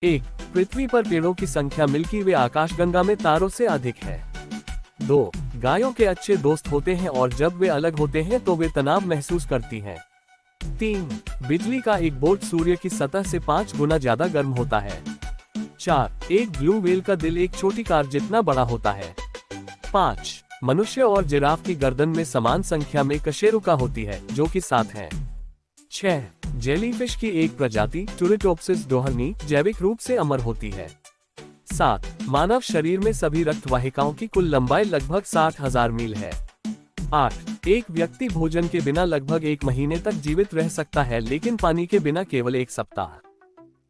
1. पृथ्वी पर पेड़ों की संख्या मिल्की वे आकाशगंगा में तारों से अधिक है। 2. गायों के अच्छे दोस्त होते हैं और जब वे अलग होते हैं तो वे तनाव महसूस करती हैं। 3. बिजली का एक बोल्ट सूर्य की सतह से 5 गुना ज्यादा गर्म होता है। 4. एक ब्लू व्हेल का दिल एक छोटी कार जितना बड़ा होता है। 5. मनुष्य और जिराफ की गर्दन में समान संख्या में कशेरुका होती है जो कि 7 है। 6. जेलीफिश की एक प्रजाति टुरिटोप्सिस डोहर्नी जैविक रूप से अमर होती है। 7. मानव शरीर में सभी रक्त वाहिकाओं की कुल लंबाई लगभग 60,000 मील है। 8. एक व्यक्ति भोजन के बिना लगभग 1 महीने तक जीवित रह सकता है लेकिन पानी के बिना केवल 1 सप्ताह।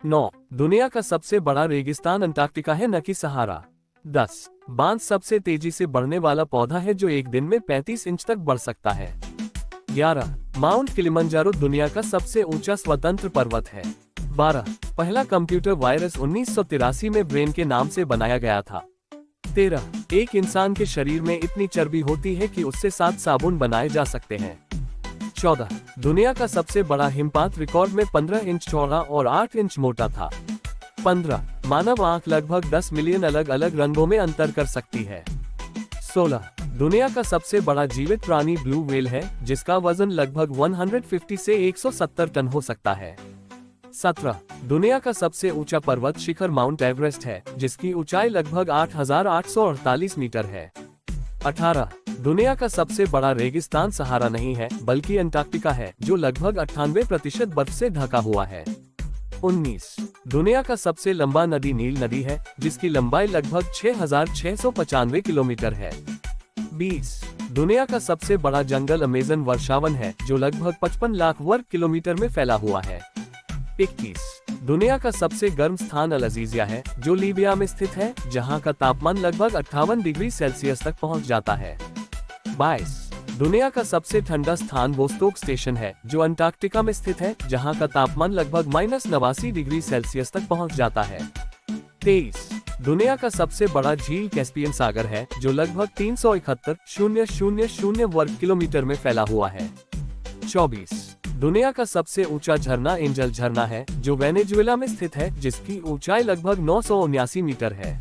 9. दुनिया का सबसे बड़ा रेगिस्तान अंटार्कटिका है न कि सहारा। 10. बांस सबसे तेजी से बढ़ने वाला पौधा है जो एक दिन में 35 इंच तक बढ़ सकता है। 11. माउंट किलिमंजारो दुनिया का सबसे ऊंचा स्वतंत्र पर्वत है। 12. पहला कंप्यूटर वायरस 1983 में ब्रेन के नाम से बनाया गया था। 13. एक इंसान के शरीर में इतनी चर्बी होती है कि उससे 7 साबुन बनाए जा सकते हैं। 14. दुनिया का सबसे बड़ा हिमपात रिकॉर्ड में 15 इंच चौड़ा और 8 इंच मोटा था। 15. मानव आंख लगभग 10 मिलियन अलग अलग रंगों में अंतर कर सकती है। 16. दुनिया का सबसे बड़ा जीवित प्राणी ब्लू व्हेल है जिसका वजन लगभग 150 से 170 टन हो सकता है। 17. दुनिया का सबसे ऊंचा पर्वत शिखर माउंट एवरेस्ट है जिसकी ऊंचाई लगभग 8,848 मीटर है। 18. दुनिया का सबसे बड़ा रेगिस्तान सहारा नहीं है बल्कि अंटार्कटिका है जो लगभग 98% बर्फ से ढका हुआ है। 19. दुनिया का सबसे लंबा नदी नील नदी है जिसकी लंबाई लगभग 6,695 किलोमीटर है। 20. दुनिया का सबसे बड़ा जंगल अमेज़न वर्षावन है जो लगभग 55 लाख वर्ग किलोमीटर में फैला हुआ है। 21. दुनिया का सबसे गर्म स्थान अल अज़ीज़िया है जो लीबिया में स्थित है जहां का तापमान लगभग 58 डिग्री सेल्सियस तक पहुंच जाता है। 22. दुनिया का सबसे ठंडा स्थान वोस्टोक स्टेशन है जो अंटार्कटिका में स्थित है जहां का तापमान लगभग -89 डिग्री सेल्सियस तक पहुंच जाता है। 23. दुनिया का सबसे बड़ा झील कैस्पियन सागर है जो लगभग 371,000 वर्ग किलोमीटर में फैला हुआ है। 24. दुनिया का सबसे ऊंचा झरना एंजल झरना है जो वेनेजुएला में स्थित है जिसकी ऊंचाई लगभग 979 मीटर है।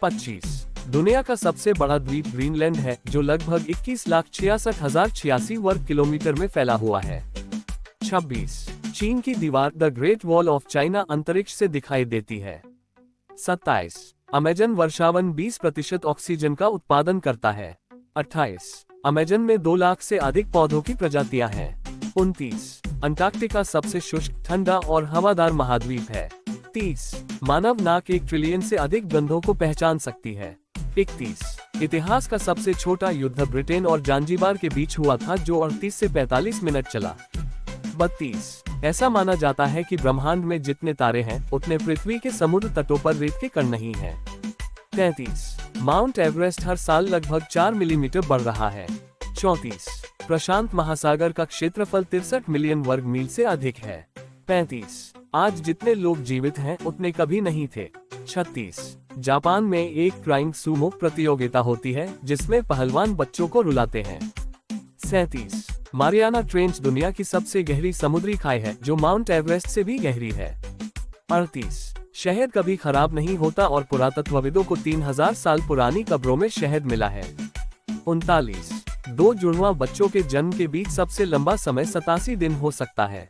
25. दुनिया का सबसे बड़ा द्वीप ग्रीनलैंड है जो लगभग 21,66,086 वर्ग किलोमीटर में फैला हुआ है। 26. चीन की दीवार the great wall of China अंतरिक्ष से दिखाई देती है। 27. अमेजन वर्षावन 20% ऑक्सीजन का उत्पादन करता है। 28. अमेजन में 2 लाख से अधिक पौधों की प्रजातियां हैं। 29. अंटार्कटिका सबसे शुष्क ठंडा और हवादार महाद्वीप है। 30. मानव नाक 1 ट्रिलियन से अधिक गंधों को पहचान सकती है। 31. इतिहास का सबसे छोटा युद्ध ब्रिटेन और जांजीबार के बीच हुआ था जो 38 से 45 मिनट चला। 32. ऐसा माना जाता है कि ब्रह्मांड में जितने तारे हैं उतने पृथ्वी के समुद्र तटों पर रेत के कण नहीं हैं। 33. माउंट एवरेस्ट हर साल लगभग 4 मिलीमीटर बढ़ रहा है। 34. प्रशांत महासागर का क्षेत्रफल 63 मिलियन वर्ग मील से अधिक है। 35. आज जितने लोग जीवित हैं उतने कभी नहीं थे। 36. जापान में एक क्राइंग सूमो प्रतियोगिता होती है जिसमें पहलवान बच्चों को रुलाते हैं। 37. मारियाना ट्रेंच दुनिया की सबसे गहरी समुद्री खाई है जो माउंट एवरेस्ट से भी गहरी है। 38. शहद कभी खराब नहीं होता और पुरातत्वविदों को 3000 साल पुरानी कब्रों में शहद मिला है। 39. 2 जुड़वा बच्चों के जन्म के बीच सबसे लंबा समय 87 दिन हो सकता है।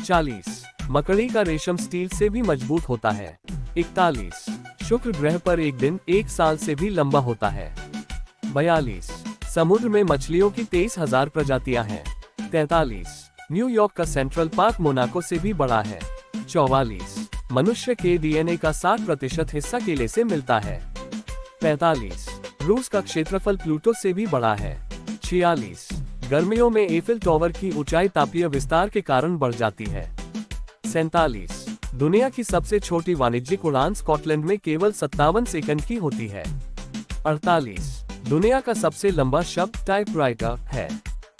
40. मकड़ी का रेशम स्टील से भी मजबूत होता है। 41. शुक्र ग्रह पर एक दिन 1 साल से भी लंबा होता है। 42. समुद्र में मछलियों की 23,000 प्रजातियां हैं। 43. न्यूयॉर्क का सेंट्रल पार्क मोनाको से भी बड़ा है। 44. मनुष्य के डीएनए का 60% हिस्सा केले से मिलता है। 45. रूस का क्षेत्रफल प्लूटो से भी बड़ा है। 46. गर्मियों में एफिल टावर की ऊंचाई तापीय विस्तार के कारण बढ़ जाती है। 47. दुनिया की सबसे छोटी वाणिज्यिक उड़ान स्कॉटलैंड में केवल 57 सेकंड की होती है। 48. दुनिया का सबसे लंबा शब्द टाइपराइटर है।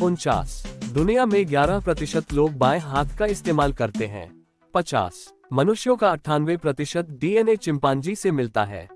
49. दुनिया में 11% लोग बाएं हाथ का इस्तेमाल करते हैं। 50. मनुष्यों का 98% डीएनए चिंपांजी से मिलता है।